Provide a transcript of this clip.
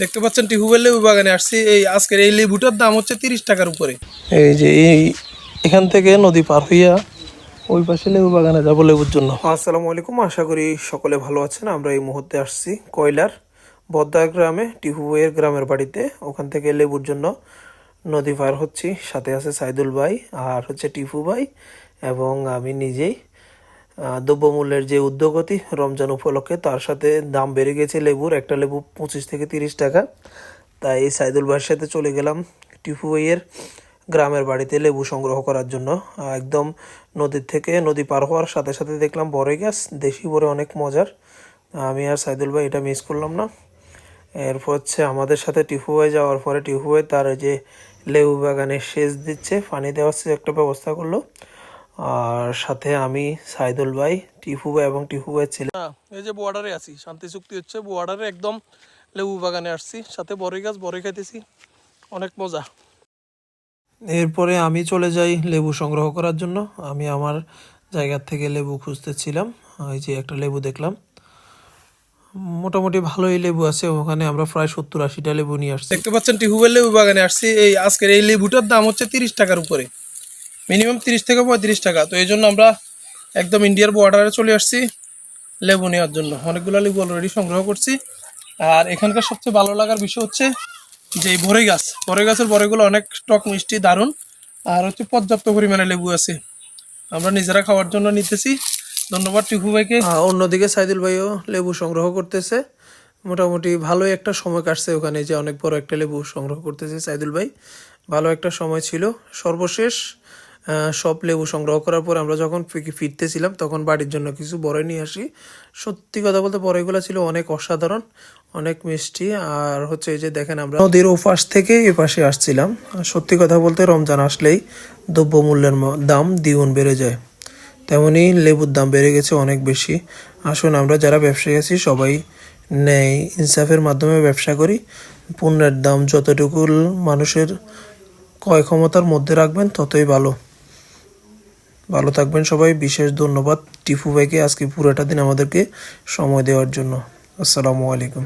দেখতে পাচ্ছেন টিহুবের লেবু বাগানে আসছি। এই আজকের এই লেবুটার দাম হচ্ছে 30 টাকার উপরে। এই যে এখান থেকে নদী পার হইয়া ওই পাশে লেবু বাগানে যাবো লেবুর জন্য। আসসালামু আলাইকুম, আশা করি সকলে ভালো আছেন। আমরা এই মুহূর্তে আসছি কয়লার বদ্দা গ্রামে, টিহুয়ের গ্রামের বাড়িতে। ওখান থেকে লেবুর জন্য নদী পার হচ্ছি। সাথে আছে সাইদুল ভাই আর হচ্ছে টিফু ভাই এবং আমি নিজেই। দ্রব্যমূল্যের যে ঊর্ধ্বগতি রমজান উপলক্ষে, তার সাথে দাম বেড়ে গেছে লেবুর। একটা লেবু 25 থেকে 30 টাকা। তাই সাইদুল ভাইয়ের সাথে চলে গেলাম টিপু ভাইয়ের গ্রামের বাড়িতে লেবু সংগ্রহ করার জন্য। একদম নদীর থেকে নদী পার হওয়ার সাথে সাথে দেখলাম বড়ই গাছ, দেশি বড়ে, অনেক মজার। আমি আর সাইদুল ভাই এটা মিস করলাম না। এরপর হচ্ছে আমাদের সাথে টিপু ভাই যাওয়ার পরে টিপু ভাই তার যে লেবু বাগানে সেচ দিচ্ছে, পানি দেওয়ার একটা ব্যবস্থা করলো। আর সাথে আমি, সাইদুল ভাই, টিপু ভাই এবং টিপু ভাইয়ের ছেলে। এই যে বর্ডারে আছি, শান্তি চুক্তি হচ্ছে বর্ডারে, একদম লেবু বাগানে আসছি। সাথে বড়ই গাছ, বড়ই খাইতেছি, অনেক মজা। এরপরে আমি চলে যাই লেবু সংগ্রহ করার জন্য। আমি আমার জায়গার থেকে লেবু খুঁজতেছিলাম। এই যে একটা লেবু দেখলাম, মোটামুটি ভালোই লেবু আছে ওখানে। আমরা প্রায় 70-80টা লেবু নিয়ে আসছি। দেখতে পাচ্ছেন টিহুবের লেবু বাগানে আসছি। এই আজকের এই লেবুটার দাম হচ্ছে 30 টাকার উপরে, মিনিমাম 30 থেকে 35 টাকা। তো এই জন্য আমরা একদম ইন্ডিয়ার বর্ডারে চলে আসছি লেবু নেওয়ার জন্য। অনেকগুলো লেবু অলরেডি সংগ্রহ করছি। আর এখানকার সবচেয়ে ভালো লাগার বিষয় হচ্ছে যে এই বড়ই গাছ, বড়ই গাছের বড়ইগুলো অনেক টক মিষ্টি, দারুণ। আর হচ্ছে পর্যাপ্ত পরিমাণে লেবু আছে, আমরা নিজেরা খাওয়ার জন্য নিতেছি। ধন্যবাদ টিপু ভাইকে। অন্যদিকে সাইদুল ভাইও লেবু সংগ্রহ করতেছে। মোটামুটি ভালোই একটা সময় কাটছে ওখানে, যে অনেক বড় একটা লেবু সংগ্রহ করতেছে সাইদুল ভাই। ভালো একটা সময় ছিল। সর্বশেষ সব লেবু সংগ্রহ করার পর আমরা যখন ফিরতেছিলাম, তখন বাড়ির জন্য কিছু বড়ই নিয়ে আসি। সত্যি কথা বলতে বড়ইগুলো ছিল অনেক অসাধারণ, অনেক মিষ্টি। আর হচ্ছে এই যে দেখেন, আমরা নদীর ওপাশ থেকে এ পাশে আসছিলাম। সত্যি কথা বলতে রমজান আসলেই দ্রব্যমূল্যের দাম দ্বিগুণ বেড়ে যায়, তেমনি লেবুর দাম বেড়ে গেছে অনেক বেশি। আসুন, আমরা যারা ব্যবসায়ী আছি সবাই ন্যায় ইনসাফের মাধ্যমে ব্যবসা করি। পণ্যের দাম যতটুকু মানুষের ক্রয় ক্ষমতার মধ্যে রাখবেন ততই ভালো। ভালো থাকবেন সবাই। বিশেষ ধন্যবাদ টিপু ভাইকে আজকে পুরোটা দিন আমাদেরকে সময় দেওয়ার জন্য। আসসালামু আলাইকুম।